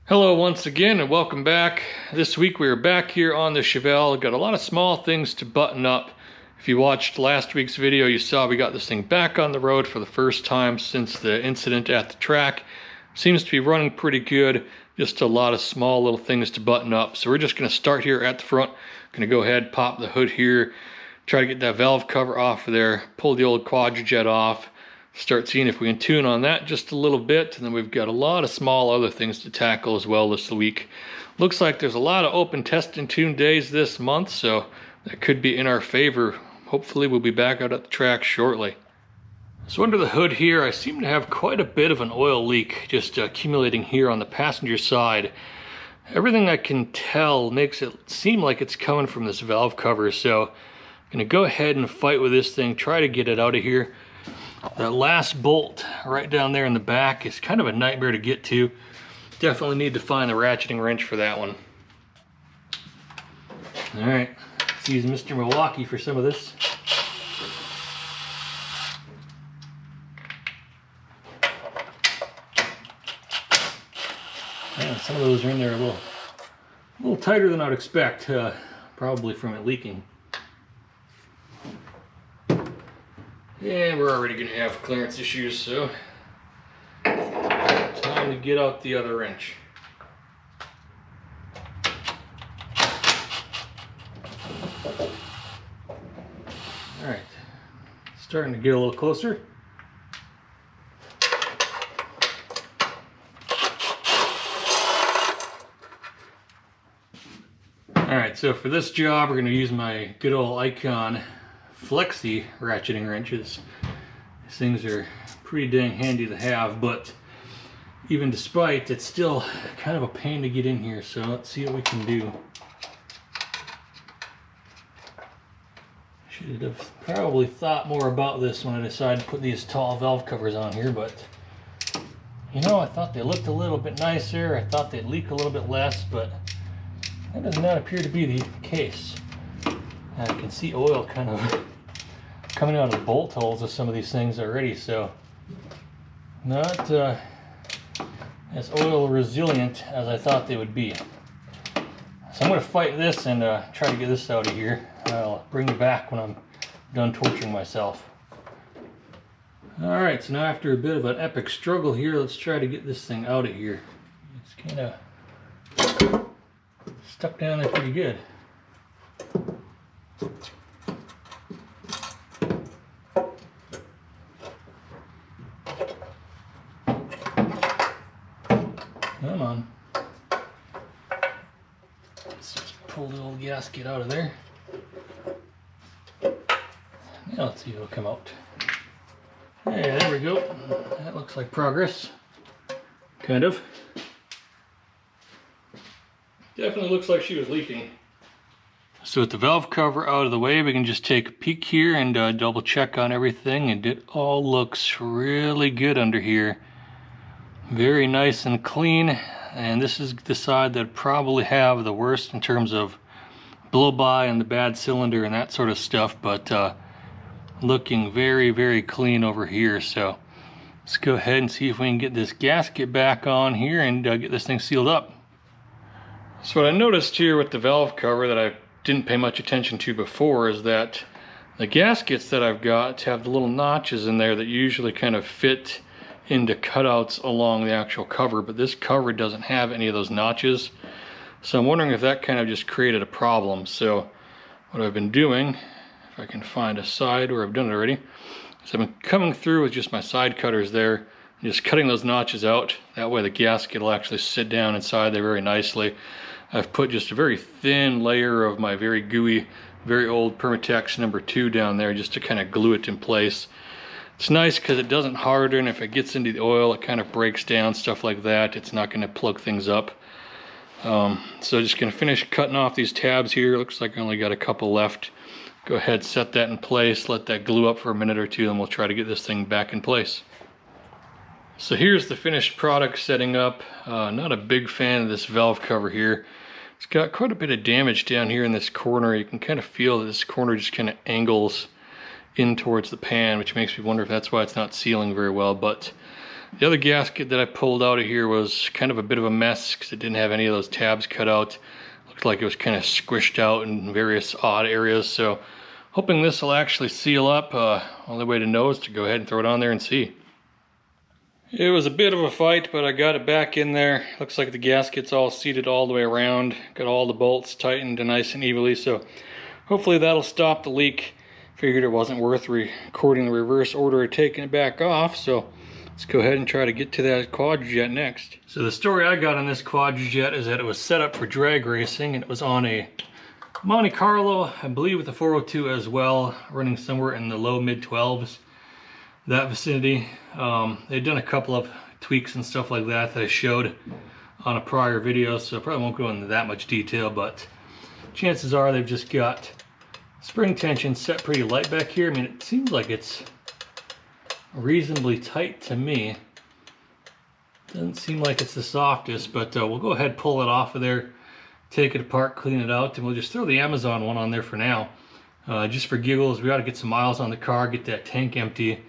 Hello once again and welcome back. This week we are back here on the Chevelle. Got a lot of small things to button up. If you watched last week's video, you saw we got this thing back on the road for the first time since the incident at the track. Seems to be running pretty good. Just a lot of small little things to button up. So we're just going to start here at the front. Going to go ahead, pop the hood here, try to get that valve cover off of there, pull the old Quadrajet off. Start seeing if we can tune on that just a little bit, and then we've got a lot of small other things to tackle as well this week. Looks like there's a lot of open test and tune days this month, so that could be in our favor. Hopefully we'll be back out at the track shortly. So under the hood here, I seem to have quite a bit of an oil leak just accumulating here on the passenger side. Everything I can tell makes it seem like it's coming from this valve cover, so I'm gonna go ahead and fight with this thing, try to get it out of here. That last bolt right down there in the back is kind of a nightmare to get to. Definitely need to find a ratcheting wrench for that one. All right, let's use Mr. Milwaukee for some of this. Man, some of those are in there a little tighter than I'd expect, probably from it leaking. And we're already going to have clearance issues, so time to get out the other wrench. Alright, starting to get a little closer. Alright, so for this job we're going to use my good old Icon Flexi ratcheting wrenches. These things are pretty dang handy to have, but even despite, it's still kind of a pain to get in here, so let's see what we can do. Should have probably thought more about this when I decided to put these tall valve covers on here, but you know, I thought they looked a little bit nicer. I thought they'd leak a little bit less, but that does not appear to be the case. I can see oil kind of coming out of the bolt holes of some of these things already, so not as oil resilient as I thought they would be. So I'm going to fight this and try to get this out of here. I'll bring you back when I'm done torturing myself. Alright, so now after a bit of an epic struggle here, let's try to get this thing out of here. It's kind of stuck down there pretty good. Come on. Let's just pull the old gasket out of there. Now let's see if it'll come out. Yeah, there we go. That looks like progress. Kind of. Definitely looks like she was leaking. So with the valve cover out of the way, we can just take a peek here and double check on everything, and it all looks really good under here. Very nice and clean, and this is the side that probably have the worst in terms of blow by and the bad cylinder and that sort of stuff, but looking very, very clean over here. So let's go ahead and see if we can get this gasket back on here and get this thing sealed up. So what I noticed here with the valve cover that I didn't pay much attention to before is that the gaskets that I've got have the little notches in there that usually kind of fit into cutouts along the actual cover, but this cover doesn't have any of those notches. So I'm wondering if that kind of just created a problem. So what I've been doing, if I can find a side where I've done it already, is I've been coming through with just my side cutters there and just cutting those notches out. That way the gasket will actually sit down inside there very nicely. I've put just a very thin layer of my very gooey, very old Permatex #2 down there just to kind of glue it in place. It's nice because it doesn't harden. If it gets into the oil, it kind of breaks down, stuff like that. It's not going to plug things up. So just going to finish cutting off these tabs here. Looks like I only got a couple left. Go ahead, set that in place, let that glue up for a minute or two, and we'll try to get this thing back in place. So here's the finished product setting up. Not a big fan of this valve cover here. It's got quite a bit of damage down here in this corner. You can kind of feel that this corner just kind of angles in towards the pan, which makes me wonder if that's why it's not sealing very well. But The other gasket that I pulled out of here was kind of a bit of a mess because it didn't have any of those tabs cut out. Looked like it was kind of squished out in various odd areas, so hoping this will actually seal up. Only way to know is to go ahead and throw it on there and see. It was a bit of a fight, but I got it back in there. Looks like the gasket's all seated all the way around. Got all the bolts tightened nice and evenly, so hopefully that'll stop the leak. Figured it wasn't worth recording the reverse order of taking it back off, so let's go ahead and try to get to that Quadrajet next. So the story I got on this Quadrajet is that it was set up for drag racing, and it was on a Monte Carlo, I believe with the 402 as well, running somewhere in the low mid 12s, that vicinity. They'd done a couple of tweaks and stuff like that I showed on a prior video, so I probably won't go into that much detail, but chances are they've just got spring tension set pretty light back here. I mean, it seems like it's reasonably tight to me. Doesn't seem like it's the softest, but we'll go ahead and pull it off of there, take it apart, clean it out, and we'll just throw the Amazon one on there for now. Just for giggles, we got to get some miles on the car, get that tank empty.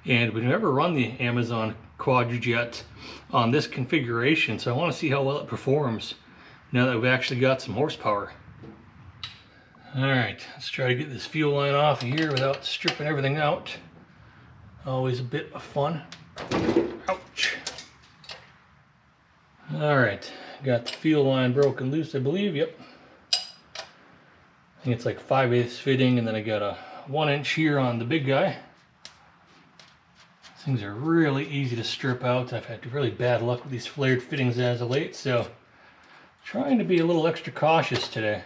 And we've never run the Amazon Quadrajet on this configuration, so I want to see how well it performs now that we've actually got some horsepower. Alright, let's try to get this fuel line off of here without stripping everything out. Always a bit of fun. Ouch! Alright, got the fuel line broken loose, I believe. Yep. I think it's like 5/8 fitting, and then I got a 1 inch here on the big guy. Things are really easy to strip out. I've had really bad luck with these flared fittings as of late, so trying to be a little extra cautious today.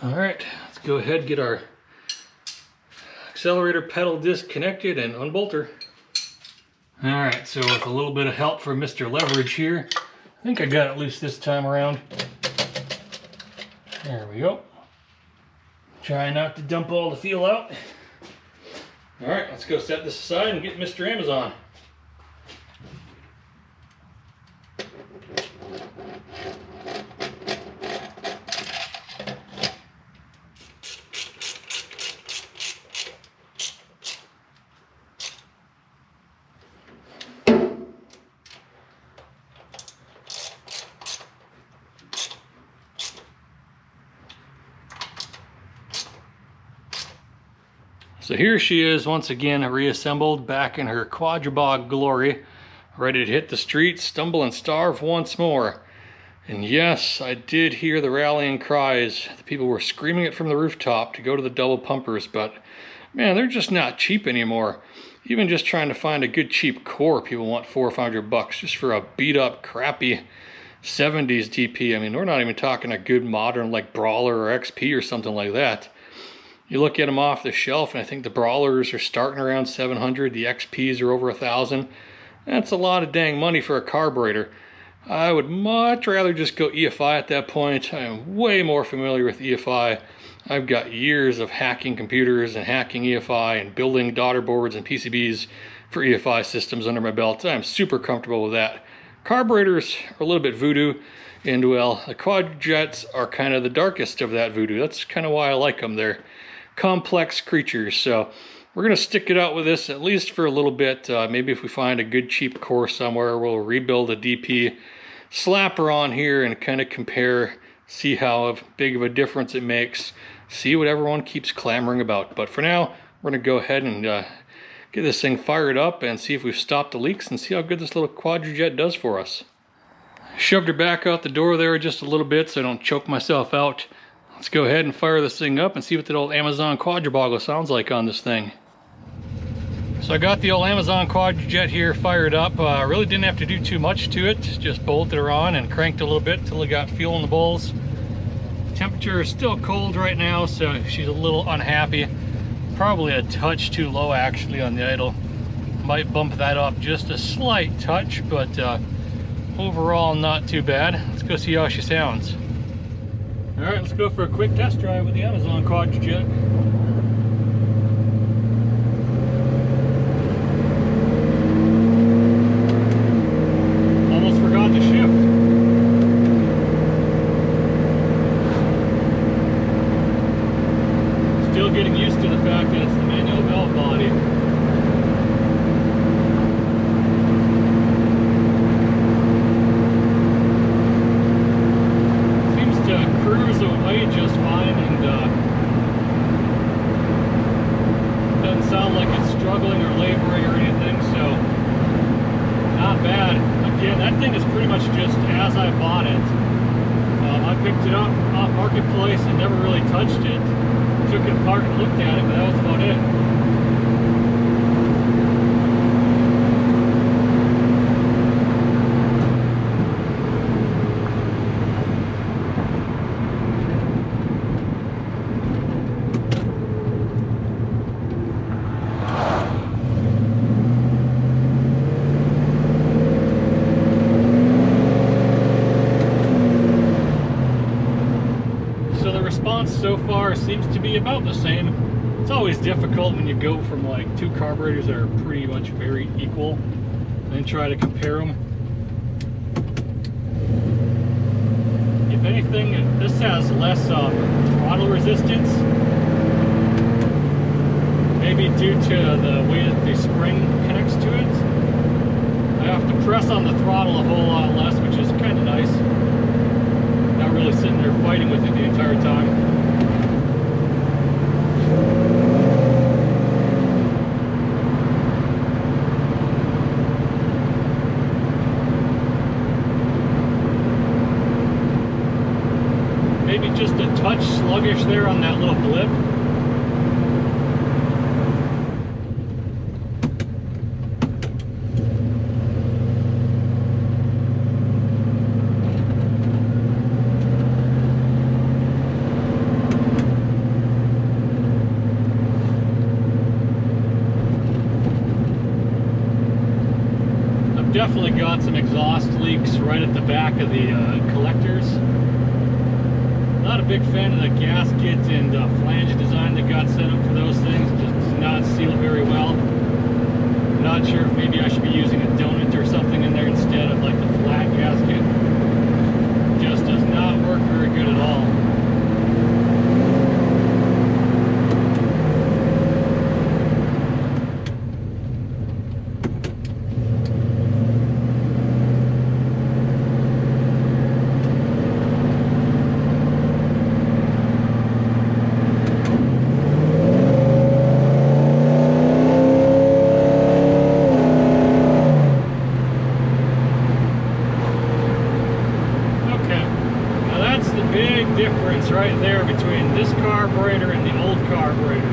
Alright, let's go ahead and get our accelerator pedal disconnected and unbolt her. Alright, so with a little bit of help from Mr. Leverage here, I think I got it loose this time around. There we go. Try not to dump all the fuel out. Alright, let's go set this aside and get Mr. Amazon. So here she is once again reassembled back in her Quadrabog glory, ready to hit the streets, stumble and starve once more. And yes, I did hear the rallying cries. The people were screaming it from the rooftop to go to the double pumpers, but man, they're just not cheap anymore. Even just trying to find a good cheap core, people want $400 or $500 just for a beat up, crappy 70s DP. I mean, we're not even talking a good modern like Brawler or XP or something like that. You look at them off the shelf, and I think the Brawlers are starting around 700. The XPs are over 1,000. That's a lot of dang money for a carburetor. I would much rather just go EFI at that point. I am way more familiar with EFI. I've got years of hacking computers and hacking EFI and building daughter boards and PCBs for EFI systems under my belt. I'm super comfortable with that. Carburetors are a little bit voodoo, and well, the Quadrajets are kind of the darkest of that voodoo. That's kind of why I like them. They're complex creatures, so we're going to stick it out with this at least for a little bit. Maybe if we find a good cheap core somewhere, we'll rebuild a DP, slap her on here and kind of compare, see how big of a difference it makes, see what everyone keeps clamoring about. But for now, we're going to go ahead and get this thing fired up and see if we've stopped the leaks and see how good this little Quadrajet does for us. Shoved her back out the door there just a little bit so I don't choke myself out. Let's go ahead and fire this thing up and see what that old Amazon Quadraboggle sounds like on this thing. So I got the old Amazon Quadrajet here fired up. Really didn't have to do too much to it. Just bolted her on and cranked a little bit until it got fuel in the bowls. Temperature is still cold right now, so she's a little unhappy. Probably a touch too low actually on the idle. Might bump that up just a slight touch, but overall not too bad. Let's go see how she sounds. Alright, let's go for a quick test drive with the Amazon Quadrajet. Almost forgot to shift. Still getting used to the fact that it's the manual valve body. running just fine, and doesn't sound like it's struggling or laboring or anything, so not bad. Again, that thing is pretty much just as I bought it. I picked it up off Marketplace and never really touched it. Took it apart and looked at it, but that was about it. So far seems to be about the same. It's always difficult when you go from like two carburetors that are pretty much very equal and then try to compare them. If anything, this has less throttle resistance, maybe due to the way that the spring connects to it. I have to press on the throttle a whole lot less, which is kind of nice. Not really sitting there fighting with it the entire time. Maybe just a touch sluggish there on that little blip. I've definitely got some exhaust leaks right at the back of the collectors. Not a big fan of the gasket and flange design that got set up for those things. Just does not seal very well. I'm not sure if maybe I should be using a donut or something in there instead of like the flat gasket. Just does not work very good at all. Difference right there between this carburetor and the old carburetor.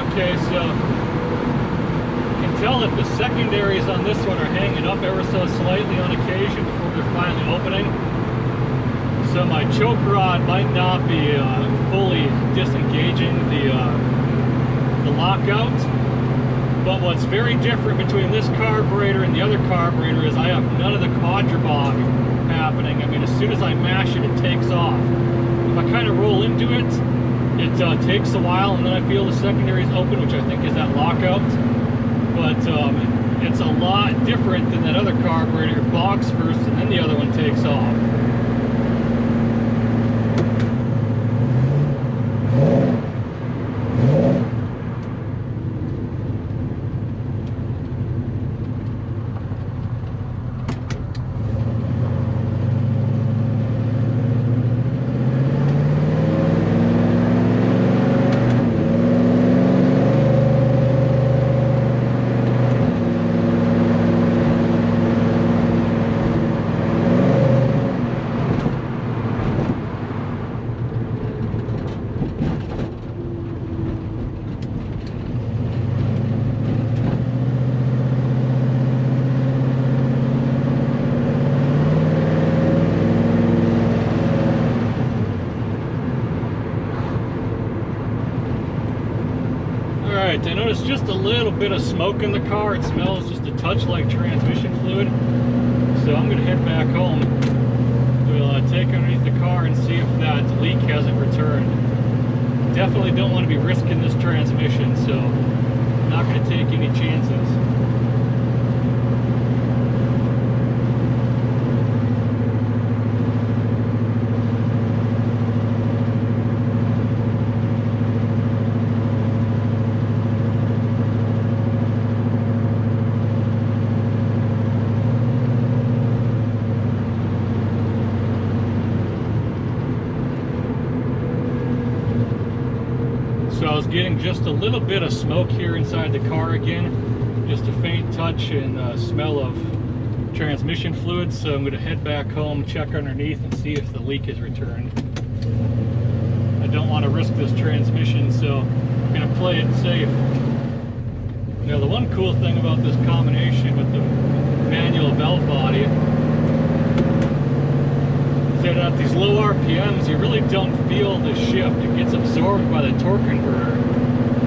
Okay, so you can tell that the secondaries on this one are hanging up ever so slightly on occasion before they're finally opening. So my choke rod might not be fully disengaging the lockout. But what's very different between this carburetor and the other carburetor is I have none of the quadrabog happening. I mean, as soon as I mash it, it takes off. If I kind of roll into it, it takes a while, and then I feel the secondaries open, which I think is that lockout. But it's a lot different than that other carburetor. It bogs first, and then the other one takes off. I noticed just a little bit of smoke in the car. It smells just a touch like transmission fluid. So I'm going to head back home. We'll take underneath the car and see if that leak hasn't returned. Definitely don't want to be risking this transmission, so I'm not going to take any chances. was getting just a little bit of smoke here inside the car again, just a faint touch and smell of transmission fluid. So I'm going to head back home, check underneath, and see if the leak is returned. I don't want to risk this transmission, so I'm going to play it safe. Now, the one cool thing about this combination with the manual valve body is that at these low RPMs, you really don't feel the shift. It gets absorbed by the torque converter.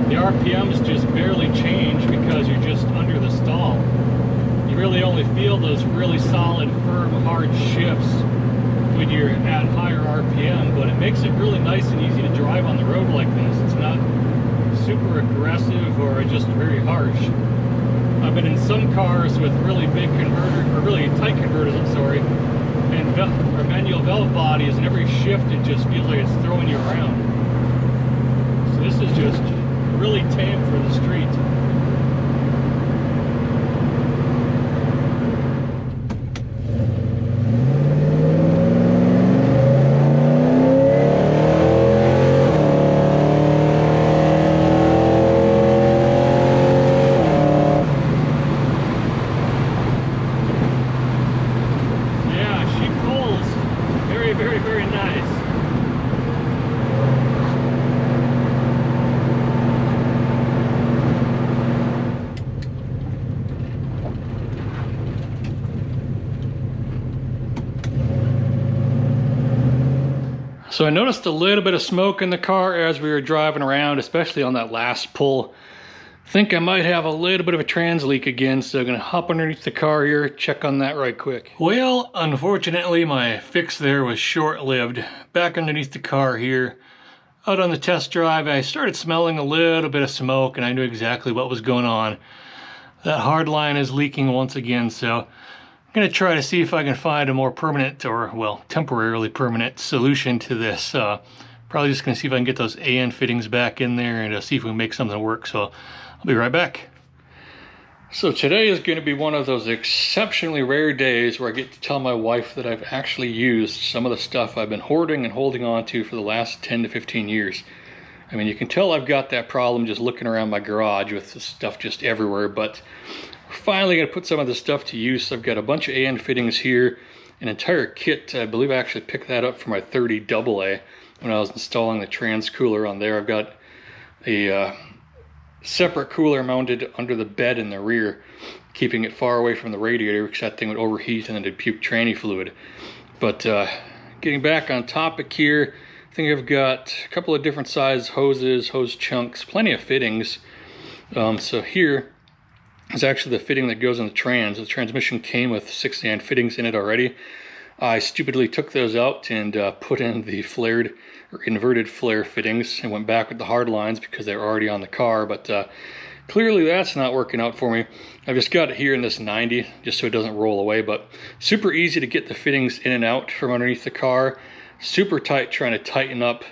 The RPMs just barely change because you're just under the stall. You really only feel those really solid, firm, hard shifts when you're at higher RPM, but it makes it really nice and easy to drive on the road like this. It's not super aggressive or just very harsh. I've been in some cars with really big converters, or really tight converters, I'm sorry, and manual valve bodies, and every shift it just feels like it's throwing you around. So this is just really tame for the street. Very nice. So I noticed a little bit of smoke in the car as we were driving around, especially on that last pull. I think I might have a little bit of a trans leak again, so I'm gonna hop underneath the car here, check on that right quick. Well, unfortunately, my fix there was short-lived. Back underneath the car here, out on the test drive, I started smelling a little bit of smoke, and I knew exactly what was going on. That hard line is leaking once again, so I'm gonna try to see if I can find a more permanent, or well, temporarily permanent solution to this. Probably just gonna see if I can get those AN fittings back in there and see if we can make something work. So I'll be right back. So today is going to be one of those exceptionally rare days where I get to tell my wife that I've actually used some of the stuff I've been hoarding and holding on to for the last 10 to 15 years. I mean, you can tell I've got that problem just looking around my garage with the stuff just everywhere, but we're finally going to put some of this stuff to use. I've got a bunch of AN fittings here, an entire kit. I believe I actually picked that up for my 30 AA when I was installing the trans cooler on there. I've got a separate cooler mounted under the bed in the rear, keeping it far away from the radiator because that thing would overheat and then it'd puke tranny fluid. But getting back on topic here, I think I've got a couple of different size hoses, hose chunks, plenty of fittings. So here is actually the fitting that goes in the trans. The transmission came with 6 AN fittings in it already. I stupidly took those out and put in the flared or inverted flare fittings and went back with the hard lines because they were already on the car, but clearly that's not working out for me. I've just got it here in this 90 just so it doesn't roll away, but super easy to get the fittings in and out from underneath the car. Super tight trying to tighten up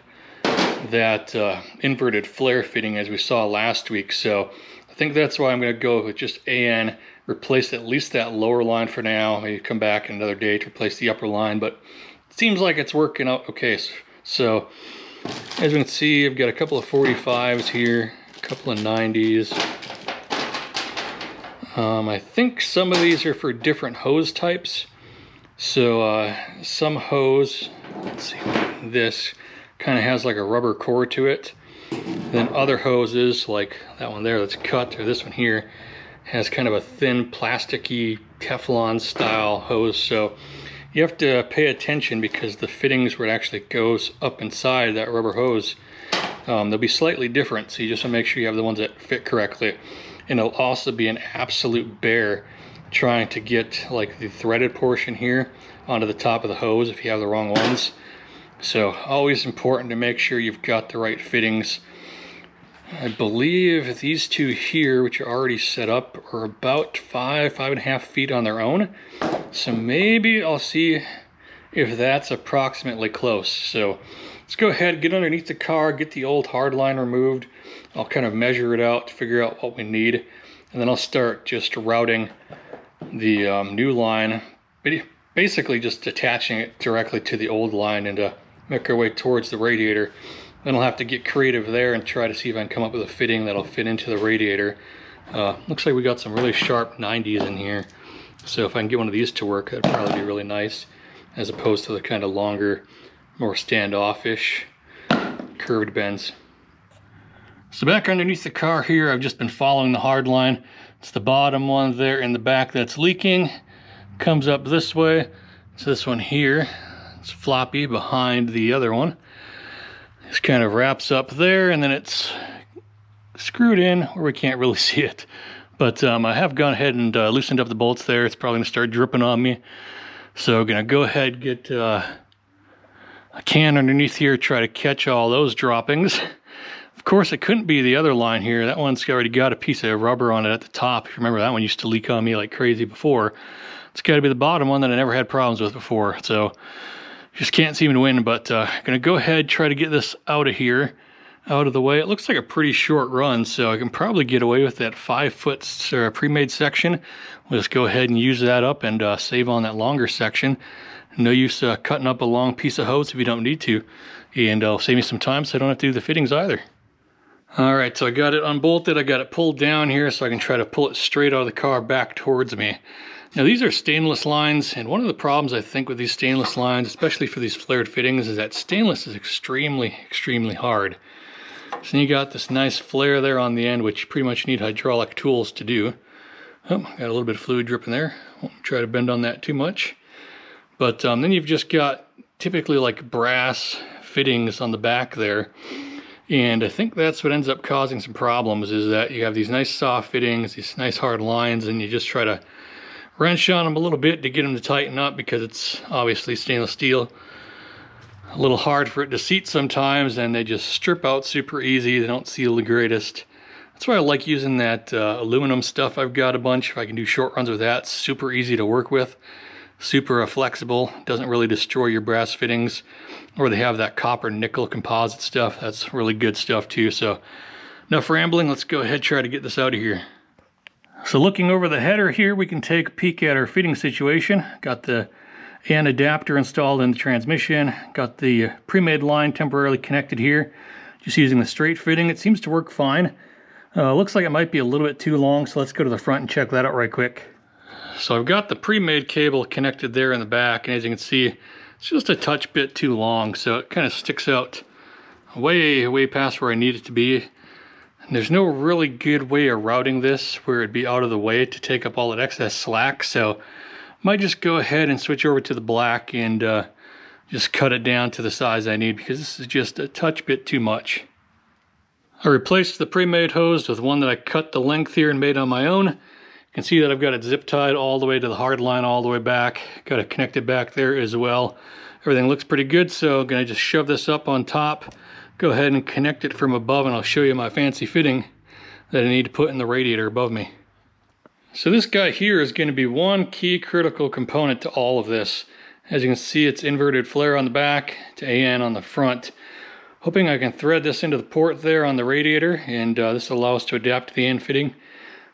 that inverted flare fitting as we saw last week. So I think that's why I'm going to go with just AN, replace at least that lower line for now, maybe come back another day to replace the upper line, but it seems like it's working out okay. So as you can see, I've got a couple of 45s here, a couple of 90s. I think some of these are for different hose types. So some hose, let's see, this kind of has like a rubber core to it. Then other hoses, like that one there that's cut, or this one here, has kind of a thin plasticky Teflon style hose. So you have to pay attention because the fittings where it actually goes up inside that rubber hose, they'll be slightly different. So you just want to make sure you have the ones that fit correctly. And it'll also be an absolute bear trying to get like the threaded portion here onto the top of the hose if you have the wrong ones. So always important to make sure you've got the right fittings. I believe these two here, which are already set up, are about 5.5 feet on their own. So maybe I'll see if that's approximately close. So let's go ahead, get underneath the car, get the old hard line removed. I'll kind of measure it out, figure out what we need, and then I'll start just routing the new line, basically just attaching it directly to the old line and make our way towards the radiator. then I'll have to get creative there and try to see if I can come up with a fitting that'll fit into the radiator. Looks like we got some really sharp 90s in here, so if I can get one of these to work, that'd probably be really nice, as opposed to the kind of longer, more standoffish curved bends. So back underneath the car here, I've just been following the hard line. It's the bottom one there in the back that's leaking. Comes up this way. So this one here, it's floppy behind the other one. This kind of wraps up there, and then it's screwed in where we can't really see it. But I have gone ahead and loosened up the bolts there. It's probably gonna start dripping on me. So I'm gonna go ahead and get a can underneath here, try to catch all those droppings. Of course, it couldn't be the other line here. That one's already got a piece of rubber on it at the top. If you remember, that one used to leak on me like crazy before. It's got to be the bottom one that I never had problems with before. So just can't seem to win, but gonna go ahead, try to get this out of here, out of the way. It looks like a pretty short run, so I can probably get away with that 5-foot pre-made section. We'll just go ahead and use that up and save on that longer section. No use cutting up a long piece of hose if you don't need to, and it'll save me some time so I don't have to do the fittings either. All right, so I got it unbolted. I got it pulled down here so I can try to pull it straight out of the car back towards me. Now these are stainless lines, and one of the problems I think with these stainless lines, especially for these flared fittings, is that stainless is extremely, extremely hard. So you got this nice flare there on the end, which you pretty much need hydraulic tools to do. Oh, got a little bit of fluid dripping there. Won't try to bend on that too much. But then you've just got typically like brass fittings on the back there. And I think that's what ends up causing some problems, is that you have these nice soft fittings, these nice hard lines, and you just try to wrench on them a little bit to get them to tighten up, because it's obviously stainless steel. A little hard for it to seat sometimes, and they just strip out super easy. They don't seal the greatest. That's why I like using that aluminum stuff. I've got a bunch. If I can do short runs with that, it's super easy to work with. Super flexible, doesn't really destroy your brass fittings. Or they have that copper nickel composite stuff. That's really good stuff too. So enough rambling, let's go ahead and try to get this out of here. So looking over the header here, we can take a peek at our fitting situation. Got the AN adapter installed in the transmission. Got the pre-made line temporarily connected here. Just using the straight fitting. It seems to work fine. Looks like it might be a little bit too long, so let's go to the front and check that out right quick. So I've got the pre-made cable connected there in the back, and as you can see, it's just a touch bit too long, so it kind of sticks out way past where I need it to be. And there's no really good way of routing this where it'd be out of the way to take up all that excess slack, so I might just go ahead and switch over to the black and just cut it down to the size I need, because this is just a touch bit too much. I replaced the pre-made hose with one that I cut the length here and made on my own. You can see that I've got it zip tied all the way to the hard line, all the way back. Got it connected back there as well. Everything looks pretty good, so I'm gonna just shove this up on top, go ahead and connect it from above, and I'll show you my fancy fitting that I need to put in the radiator above me. So this guy here is going to be one key critical component to all of this. As you can see, it's inverted flare on the back to AN on the front. Hoping I can thread this into the port there on the radiator, and this will allow us to adapt to the AN fitting.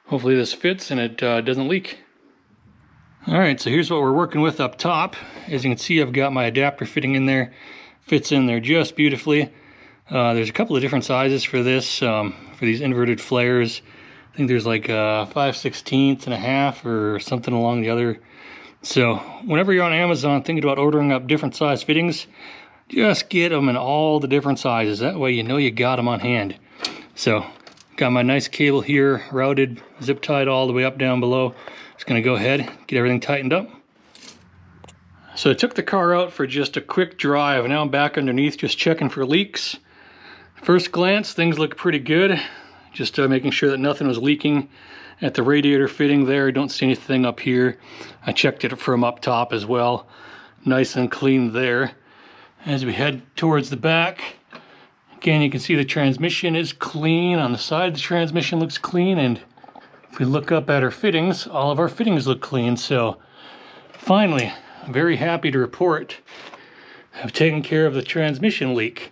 Hopefully this fits and it doesn't leak. Alright, so here's what we're working with up top. As you can see, I've got my adapter fitting in there. Fits in there just beautifully. There's a couple of different sizes for this, for these inverted flares. I think there's like 5/16 and a half or something along the other. So whenever you're on Amazon thinking about ordering up different size fittings, just get them in all the different sizes. That way you know you got them on hand. So got my nice cable here routed, zip tied all the way up down below. Just gonna go ahead, get everything tightened up. So I took the car out for just a quick drive. Now I'm back underneath just checking for leaks. First glance, things look pretty good. Just making sure that nothing was leaking at the radiator fitting there. I don't see anything up here. I checked it from up top as well. Nice and clean there. As we head towards the back, again, you can see the transmission is clean. On the side, the transmission looks clean, and if we look up at our fittings, all of our fittings look clean. So finally, I'm very happy to report I've taken care of the transmission leak.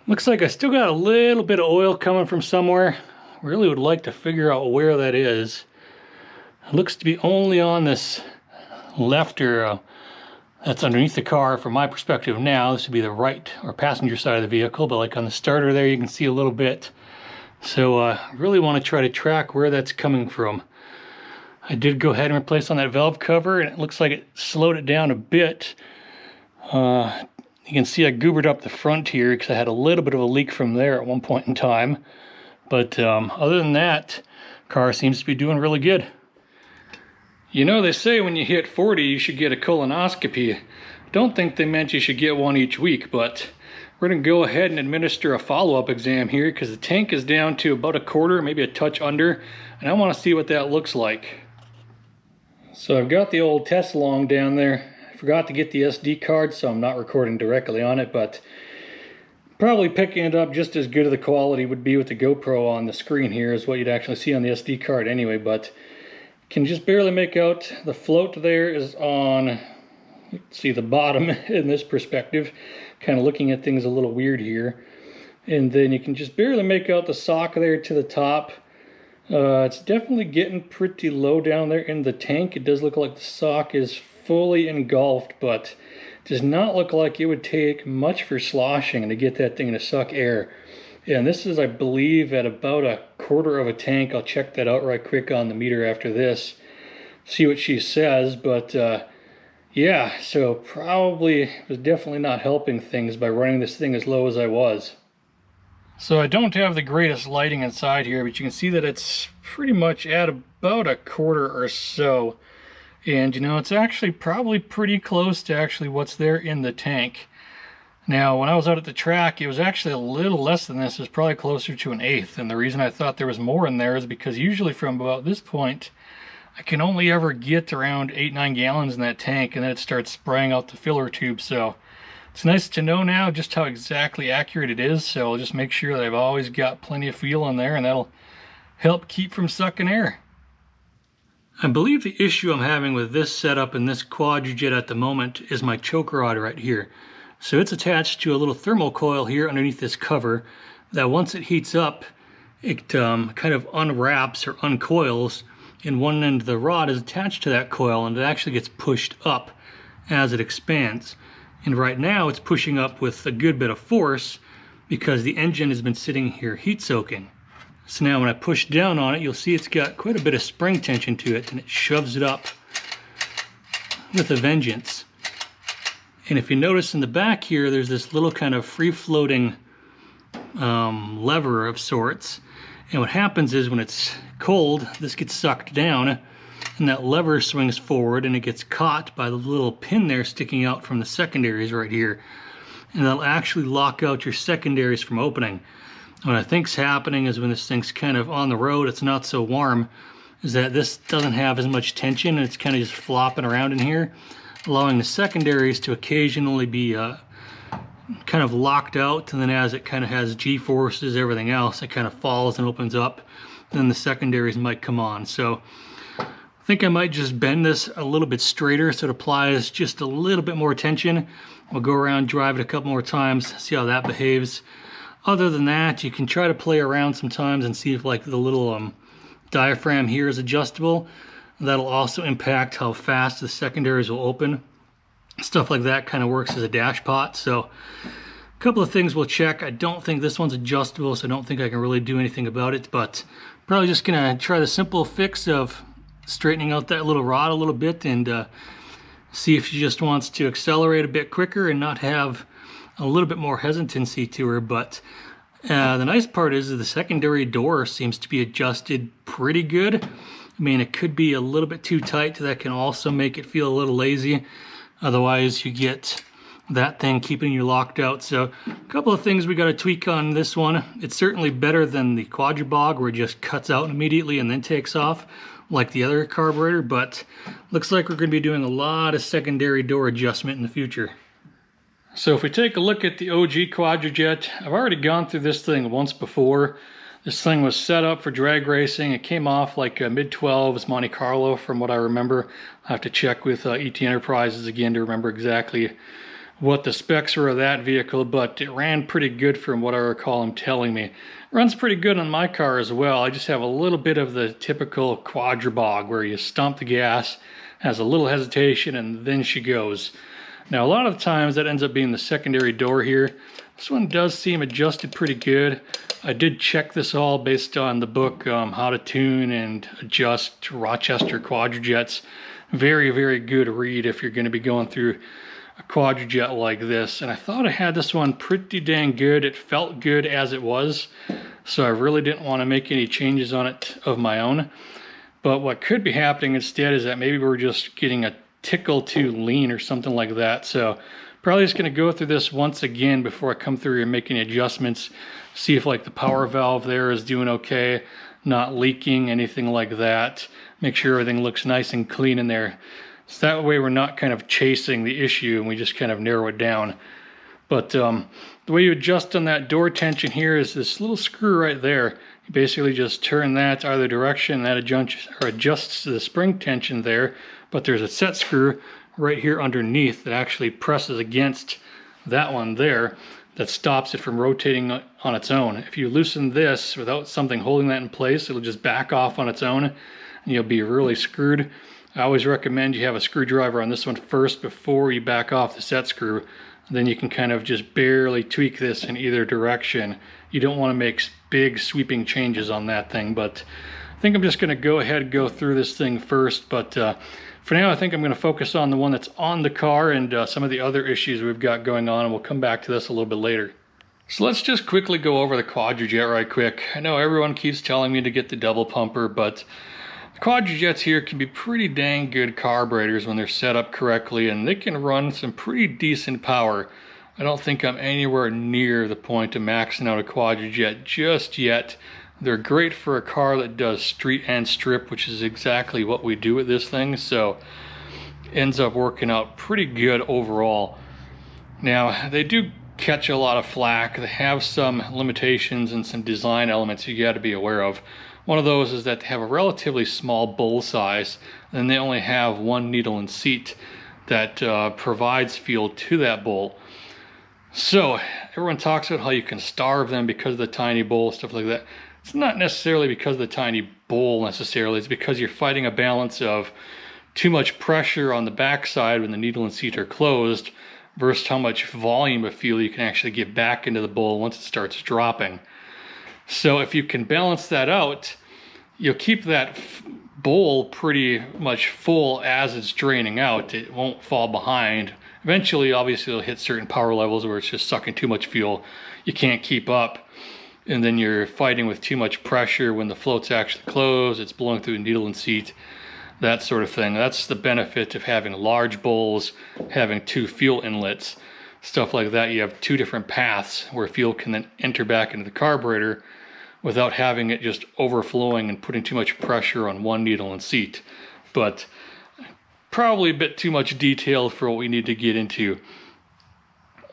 Looks like I still got a little bit of oil coming from somewhere. Really would like to figure out where that is. It looks to be only on this left or That's underneath the car from my perspective now. This would be the right or passenger side of the vehicle, but like on the starter there, you can see a little bit. So I really want to try to track where that's coming from. I did go ahead and replace on that valve cover, and it looks like it slowed it down a bit. You can see I goobered up the front here because I had a little bit of a leak from there at one point in time. But other than that, car seems to be doing really good. You know, they say when you hit 40, you should get a colonoscopy. Don't think they meant you should get one each week, but we're going to go ahead and administer a follow-up exam here because the tank is down to about a quarter, maybe a touch under, and I want to see what that looks like. So I've got the old test along down there. I forgot to get the SD card, so I'm not recording directly on it, but probably picking it up just as good of the quality would be with the GoPro on the screen here is what you'd actually see on the SD card anyway, but can just barely make out the float there is on, let's see, the bottom in this perspective. Kind of looking at things a little weird here. And then you can just barely make out the sock there to the top. It's definitely getting pretty low down there in the tank. It does look like the sock is fully engulfed, but does not look like it would take much for sloshing to get that thing to suck air. And this is, I believe, at about a quarter of a tank. I'll check that out right quick on the meter after this, see what she says. But yeah, so probably was definitely not helping things by running this thing as low as I was. So I don't have the greatest lighting inside here, but you can see that it's pretty much at about a quarter or so. And you know, it's actually probably pretty close to actually what's there in the tank. Now, when I was out at the track, it was actually a little less than this. It was probably closer to an eighth. And the reason I thought there was more in there is because usually from about this point, I can only ever get around 8-9 gallons in that tank, and then it starts spraying out the filler tube. So it's nice to know now just how exactly accurate it is. So I'll just make sure that I've always got plenty of fuel in there, and that'll help keep from sucking air. I believe the issue I'm having with this setup and this Quadrajet at the moment is my choke rod right here. So it's attached to a little thermal coil here underneath this cover that once it heats up, it kind of unwraps or uncoils, and one end of the rod is attached to that coil, and it actually gets pushed up as it expands. And right now it's pushing up with a good bit of force because the engine has been sitting here heat soaking. So now when I push down on it, you'll see it's got quite a bit of spring tension to it, and it shoves it up with a vengeance. And if you notice in the back here, there's this little kind of free-floating lever of sorts. And what happens is when it's cold, this gets sucked down, and that lever swings forward, and it gets caught by the little pin there sticking out from the secondaries right here. And that'll actually lock out your secondaries from opening. What I think's happening is when this thing's kind of on the road, it's not so warm, is that this doesn't have as much tension, and it's kind of just flopping around in here, allowing the secondaries to occasionally be kind of locked out, and then as it kind of has G-forces, everything else, it kind of falls and opens up, then the secondaries might come on. So I think I might just bend this a little bit straighter so it applies just a little bit more tension. We'll go around, drive it a couple more times, see how that behaves. Other than that, you can try to play around sometimes and see if like the little diaphragm here is adjustable. That'll also impact how fast the secondaries will open. Stuff like that kind of works as a dash pot. So a couple of things we'll check. I don't think this one's adjustable, so I don't think I can really do anything about it, but probably just gonna try the simple fix of straightening out that little rod a little bit and see if she just wants to accelerate a bit quicker and not have a little bit more hesitancy to her. But the nice part is that the secondary door seems to be adjusted pretty good. I mean, it could be a little bit too tight. That can also make it feel a little lazy. Otherwise, you get that thing keeping you locked out. So a couple of things we got to tweak on this one. It's certainly better than the Quadrajet where it just cuts out immediately and then takes off like the other carburetor, but looks like we're going to be doing a lot of secondary door adjustment in the future. So if we take a look at the OG Quadrajet, I've already gone through this thing once before. This thing was set up for drag racing. It came off like a mid-12s Monte Carlo from what I remember. I'll have to check with ET Enterprises again to remember exactly what the specs were of that vehicle, but it ran pretty good from what I recall him telling me. It runs pretty good on my car as well. I just have a little bit of the typical Quadrajet where you stomp the gas, has a little hesitation, and then she goes. Now a lot of the times that ends up being the secondary door here. This one does seem adjusted pretty good. I did check this all based on the book, How to Tune and Adjust Rochester Quadrajets. Very, very good read if you're going to be going through a Quadrajet like this. And I thought I had this one pretty dang good. It felt good as it was, so I really didn't want to make any changes on it of my own. But what could be happening instead is that maybe we're just getting a tickle too lean or something like that. So probably just going to go through this once again before I come through and make any adjustments. See if like the power valve there is doing okay, not leaking, anything like that. Make sure everything looks nice and clean in there. So that way we're not kind of chasing the issue and we just kind of narrow it down. But the way you adjust on that door tension here is this little screw right there. You basically just turn that either direction, that adjusts to the spring tension there. But there's a set screw right here underneath that actually presses against that one there that stops it from rotating on its own. If you loosen this without something holding that in place, it'll just back off on its own and you'll be really screwed. I always recommend you have a screwdriver on this one first before you back off the set screw. Then you can kind of just barely tweak this in either direction. You don't want to make big sweeping changes on that thing, but I think I'm just going to go ahead and go through this thing first. But for now, I think I'm going to focus on the one that's on the car and some of the other issues we've got going on, and we'll come back to this a little bit later. So let's just quickly go over the Quadrajet right quick. I know everyone keeps telling me to get the double pumper, but the Quadrajets here can be pretty dang good carburetors when they're set up correctly, and they can run some pretty decent power. I don't think I'm anywhere near the point of maxing out a Quadrajet just yet. They're great for a car that does street and strip, which is exactly what we do with this thing, so ends up working out pretty good overall. Now, they do catch a lot of flack. They have some limitations and some design elements you got to be aware of. One of those is that they have a relatively small bowl size, and they only have one needle and seat that provides fuel to that bowl. So everyone talks about how you can starve them because of the tiny bowl, stuff like that. It's not necessarily because of the tiny bowl necessarily. It's because you're fighting a balance of too much pressure on the backside when the needle and seat are closed versus how much volume of fuel you can actually get back into the bowl once it starts dropping. So if you can balance that out, you'll keep that bowl pretty much full as it's draining out. It won't fall behind. Eventually, obviously, it'll hit certain power levels where it's just sucking too much fuel. You can't keep up. And then you're fighting with too much pressure when the float's actually closed, it's blowing through the needle and seat, that sort of thing. That's the benefit of having large bowls, having two fuel inlets, stuff like that. You have two different paths where fuel can then enter back into the carburetor without having it just overflowing and putting too much pressure on one needle and seat. But probably a bit too much detail for what we need to get into.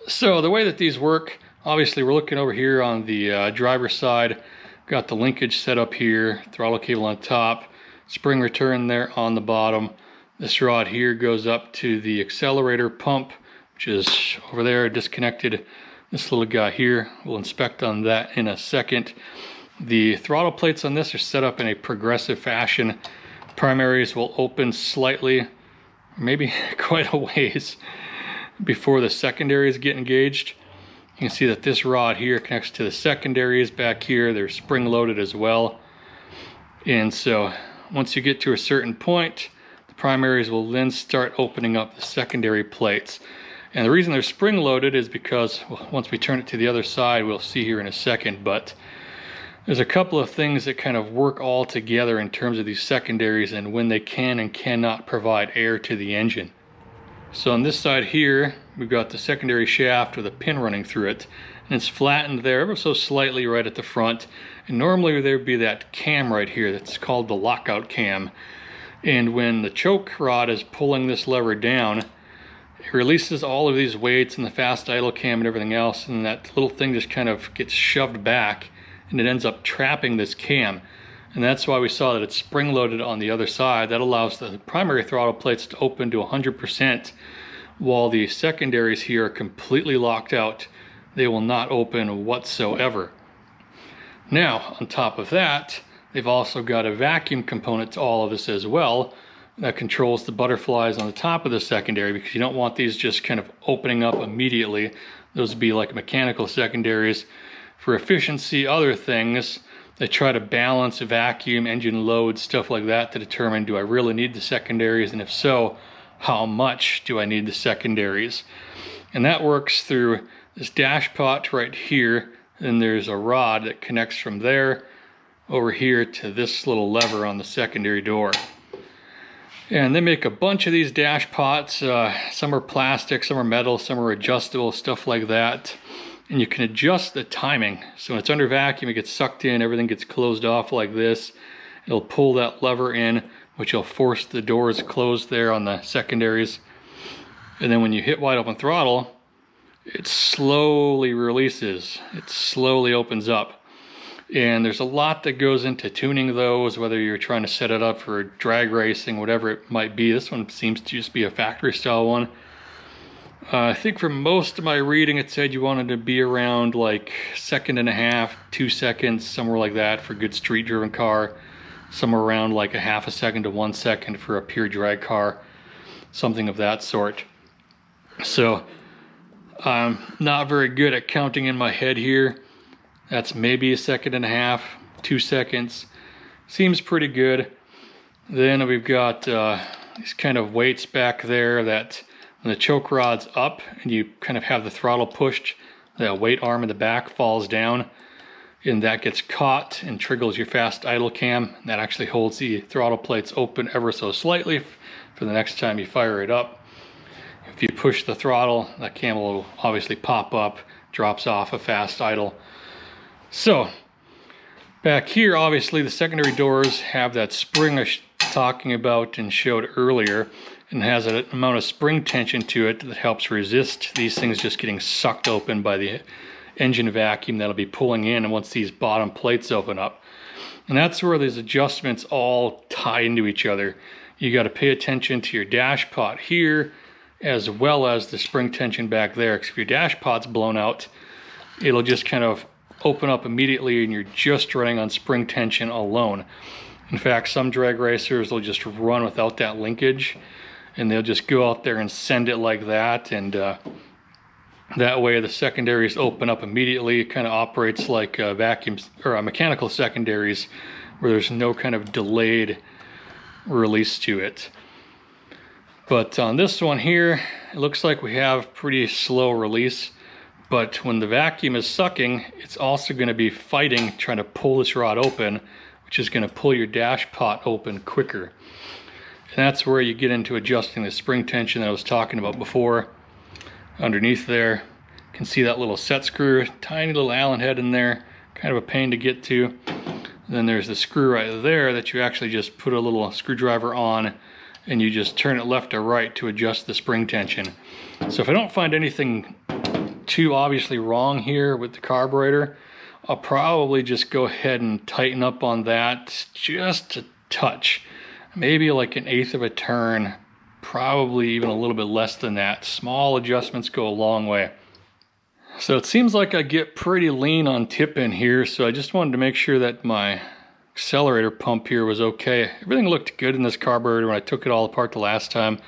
So the way that these work, obviously we're looking over here on the driver's side. Got the linkage set up here, throttle cable on top, spring return there on the bottom. This rod here goes up to the accelerator pump, which is over there disconnected. This little guy here, we'll inspect on that in a second. The throttle plates on this are set up in a progressive fashion. Primaries will open slightly, maybe quite a ways before the secondaries get engaged. You can see that this rod here connects to the secondaries back here. They're spring loaded as well. And so once you get to a certain point, the primaries will then start opening up the secondary plates. And the reason they're spring loaded is because, well, once we turn it to the other side, we'll see here in a second, but there's a couple of things that kind of work all together in terms of these secondaries and when they can and cannot provide air to the engine. So on this side here, we've got the secondary shaft with a pin running through it, and it's flattened there ever so slightly right at the front. And normally there would be that cam right here that's called the lockout cam. And when the choke rod is pulling this lever down, it releases all of these weights and the fast idle cam and everything else, and that little thing just kind of gets shoved back and it ends up trapping this cam. And that's why we saw that it's spring loaded on the other side. That allows the primary throttle plates to open to 100%, while the secondaries here are completely locked out. They will not open whatsoever. Now, on top of that, they've also got a vacuum component to all of this as well, that controls the butterflies on the top of the secondary, because you don't want these just kind of opening up immediately. Those would be like mechanical secondaries. For efficiency, other things, they try to balance vacuum, engine load, stuff like that to determine, do I really need the secondaries, and if so, how much do I need the secondaries? And that works through this dash pot right here, and there's a rod that connects from there over here to this little lever on the secondary door. And they make a bunch of these dash pots. Some are plastic, some are metal, some are adjustable, stuff like that. And you can adjust the timing. So when it's under vacuum, it gets sucked in, everything gets closed off like this. It'll pull that lever in, which will force the doors closed there on the secondaries. And then when you hit wide open throttle, it slowly releases. It slowly opens up. And there's a lot that goes into tuning those, whether you're trying to set it up for drag racing, whatever it might be. This one seems to just be a factory style one. I think for most of my reading it said you wanted to be around like 1.5 seconds, 2 seconds, somewhere like that for a good street driven car. Somewhere around like 0.5 second to 1 second for a pure drag car. Something of that sort. So I'm not very good at counting in my head here. That's maybe 1.5 seconds, 2 seconds. Seems pretty good. Then we've got these kind of weights back there that when the choke rod's up and you kind of have the throttle pushed, the weight arm in the back falls down and that gets caught and triggers your fast idle cam. That actually holds the throttle plates open ever so slightly for the next time you fire it up. If you push the throttle, that cam will obviously pop up, drops off a fast idle. So back here, obviously the secondary doors have that spring I was talking about and showed earlier, and has an amount of spring tension to it that helps resist these things just getting sucked open by the engine vacuum that'll be pulling in and once these bottom plates open up. And that's where these adjustments all tie into each other. You got to pay attention to your dash pot here as well as the spring tension back there, because if your dash pot's blown out, it'll just kind of open up immediately and you're just running on spring tension alone. In fact, some drag racers will just run without that linkage and they'll just go out there and send it like that, and that way the secondaries open up immediately. It kind of operates like vacuums or mechanical secondaries where there's no kind of delayed release to it. But on this one here, it looks like we have pretty slow release. But when the vacuum is sucking, it's also going to be fighting, trying to pull this rod open, which is going to pull your dash pot open quicker. And that's where you get into adjusting the spring tension that I was talking about before. Underneath there, you can see that little set screw, tiny little Allen head in there, kind of a pain to get to. And then there's the screw right there that you actually just put a little screwdriver on, and you just turn it left or right to adjust the spring tension. So if I don't find anything too obviously wrong here with the carburetor, I'll probably just go ahead and tighten up on that just a touch, maybe like 1/8 of a turn, probably even a little bit less than that. Small adjustments go a long way. So it seems like I get pretty lean on tip in here, so I just wanted to make sure that my accelerator pump here was okay. Everything looked good in this carburetor when I took it all apart the last time.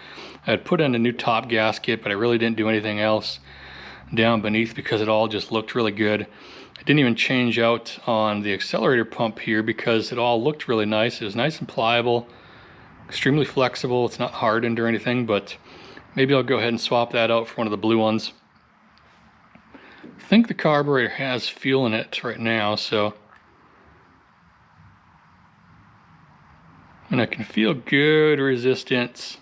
I had put in a new top gasket, but I really didn't do anything else down beneath because it all just looked really good. I didn't even change out on the accelerator pump here because it all looked really nice. It was nice and pliable, extremely flexible. It's not hardened or anything, but maybe I'll go ahead and swap that out for one of the blue ones. I think the carburetor has fuel in it right now, so. And I can feel good resistance.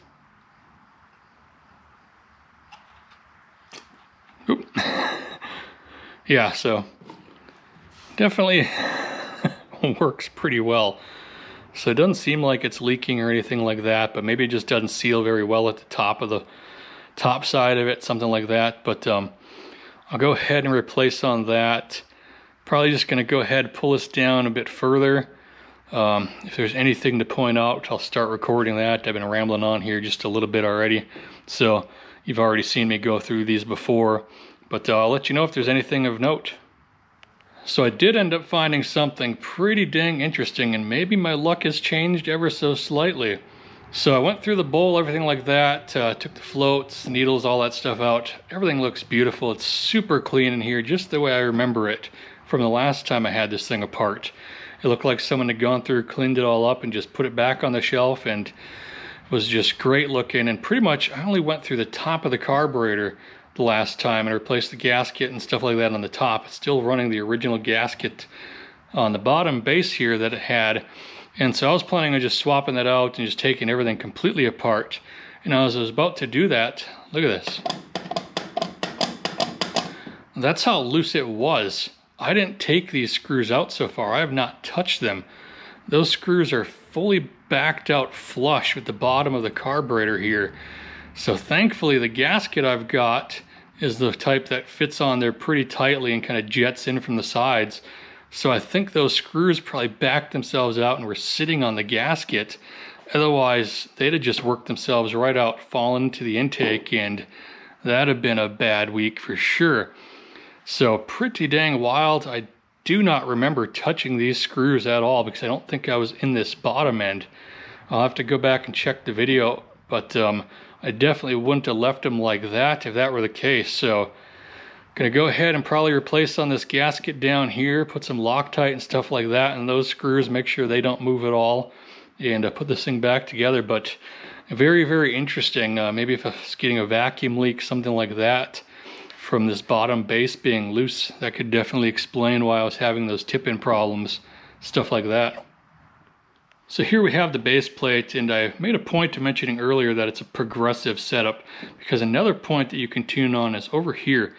Oop. Yeah, so definitely works pretty well. So it doesn't seem like it's leaking or anything like that, but maybe it just doesn't seal very well at the top of the top side of it, something like that. But I'll go ahead and replace on that. Probably just going to go ahead and pull this down a bit further. If there's anything to point out, I'll start recording that. I've been rambling on here just a little bit already, so you've already seen me go through these before, but I'll let you know if there's anything of note. So I did end up finding something pretty dang interesting, and maybe my luck has changed ever so slightly. So I went through the bowl, everything like that, took the floats, needles, all that stuff out. Everything looks beautiful. It's super clean in here, just the way I remember it from the last time I had this thing apart. It looked like someone had gone through, cleaned it all up, and just put it back on the shelf, and it was just great looking. And pretty much I only went through the top of the carburetor the last time and replaced the gasket and stuff like that on the top. It's still running the original gasket on the bottom base here that it had. And so I was planning on just swapping that out and just taking everything completely apart. And as I was about to do that, look at this. That's how loose it was. I didn't take these screws out so far. I have not touched them. Those screws are fully backed out flush with the bottom of the carburetor here. So thankfully the gasket I've got is the type that fits on there pretty tightly and kind of jets in from the sides. So I think those screws probably backed themselves out and were sitting on the gasket. Otherwise, they'd have just worked themselves right out, fallen into the intake, and that'd have been a bad week for sure. So pretty dang wild. I do not remember touching these screws at all because I don't think I was in this bottom end. I'll have to go back and check the video, but I definitely wouldn't have left them like that if that were the case. So gonna go ahead and probably replace on this gasket down here, put some Loctite and stuff like that in those screws, make sure they don't move at all, and put this thing back together. But very, very interesting. Maybe if I was getting a vacuum leak, something like that, from this bottom base being loose, that could definitely explain why I was having those tip-in problems, stuff like that. So here we have the base plate, and I made a point of mentioning earlier that it's a progressive setup, because another point that you can tune on is over here.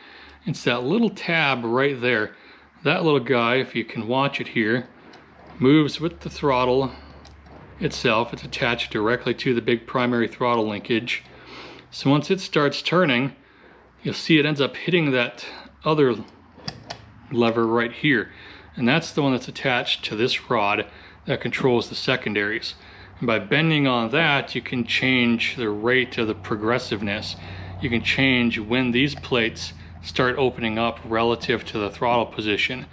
It's that little tab right there. That little guy, if you can watch it here, moves with the throttle itself. It's attached directly to the big primary throttle linkage. So once it starts turning, you'll see it ends up hitting that other lever right here. And that's the one that's attached to this rod that controls the secondaries. And by bending on that, you can change the rate of the progressiveness. You can change when these plates start opening up relative to the throttle position.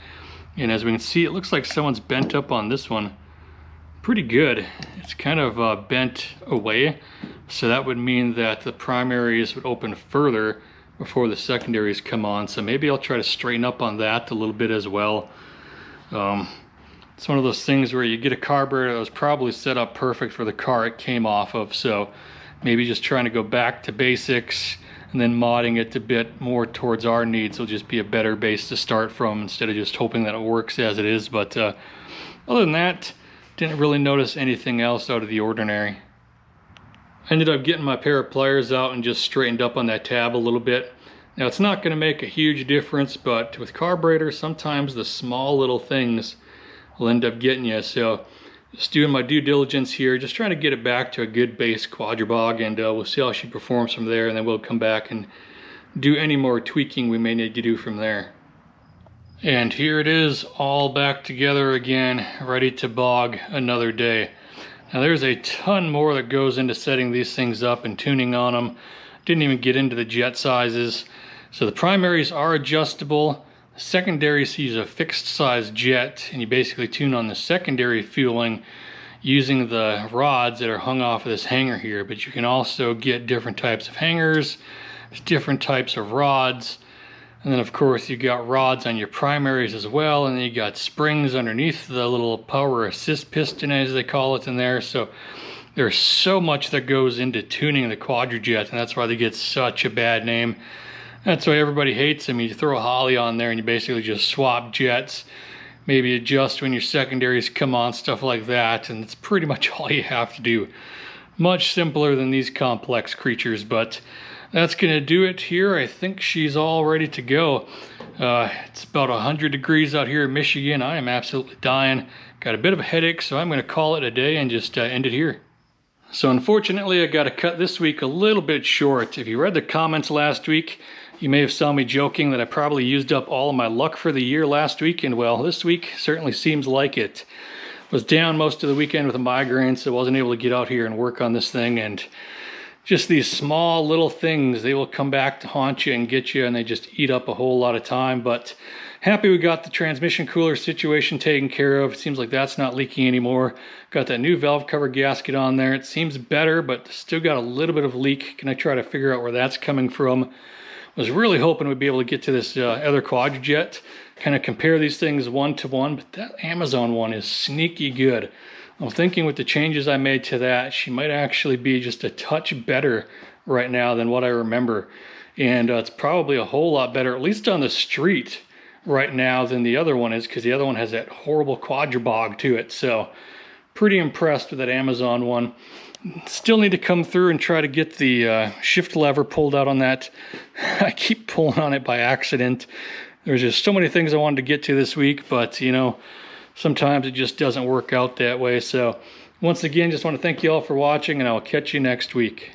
And as we can see, it looks like someone's bent up on this one pretty good. It's kind of bent away, so that would mean that the primaries would open further before the secondaries come on. So maybe I'll try to straighten up on that a little bit as well. It's one of those things where you get a carburetor that was probably set up perfect for the car it came off of, so maybe just trying to go back to basics and then modding it a bit more towards our needs will just be a better base to start from instead of just hoping that it works as it is. But other than that, didn't really notice anything else out of the ordinary. I ended up getting my pair of pliers out and just straightened up on that tab a little bit. Now it's not going to make a huge difference, but with carburetors, sometimes the small little things will end up getting you. So just doing my due diligence here, just trying to get it back to a good base quadribog, and we'll see how she performs from there, and then we'll come back and do any more tweaking we may need to do from there. And here it is, all back together again, ready to bog another day. Now there's a ton more that goes into setting these things up and tuning on them. Didn't even get into the jet sizes. So the primaries are adjustable. The secondaries use a fixed size jet, and you basically tune on the secondary fueling using the rods that are hung off of this hanger here. But you can also get different types of hangers, different types of rods, and then of course you got rods on your primaries as well, and then you got springs underneath the little power assist piston, as they call it, in there. So there's so much that goes into tuning the Quadrajet, and that's why they get such a bad name. That's why everybody hates them. You throw a Holly on there and you basically just swap jets, maybe adjust when your secondaries come on, stuff like that, and it's pretty much all you have to do. Much simpler than these complex creatures, but that's gonna do it here. I think she's all ready to go. It's about 100 degrees out here in Michigan. I am absolutely dying. Got a bit of a headache, so I'm gonna call it a day and just end it here. So unfortunately, I got to cut this week a little bit short. If you read the comments last week, you may have saw me joking that I probably used up all of my luck for the year last week, and well, this week certainly seems like it. Was down most of the weekend with a migraine, so I wasn't able to get out here and work on this thing, and just these small little things, they will come back to haunt you and get you, and they just eat up a whole lot of time. But happy we got the transmission cooler situation taken care of. It seems like that's not leaking anymore. Got that new valve cover gasket on there. It seems better, but still got a little bit of leak. Gonna try to figure out where that's coming from. Was really hoping we'd be able to get to this other Quadrajet, kind of compare these things one to one, but that Amazon one is sneaky good. I'm thinking with the changes I made to that, she might actually be just a touch better right now than what I remember. And it's probably a whole lot better, at least on the street right now, than the other one is, because the other one has that horrible quadrabog to it. So pretty impressed with that Amazon one. Still need to come through and try to get the shift lever pulled out on that. I keep pulling on it by accident. There's just so many things I wanted to get to this week, but you know, sometimes it just doesn't work out that way. So once again, just want to thank you all for watching, and I'll catch you next week.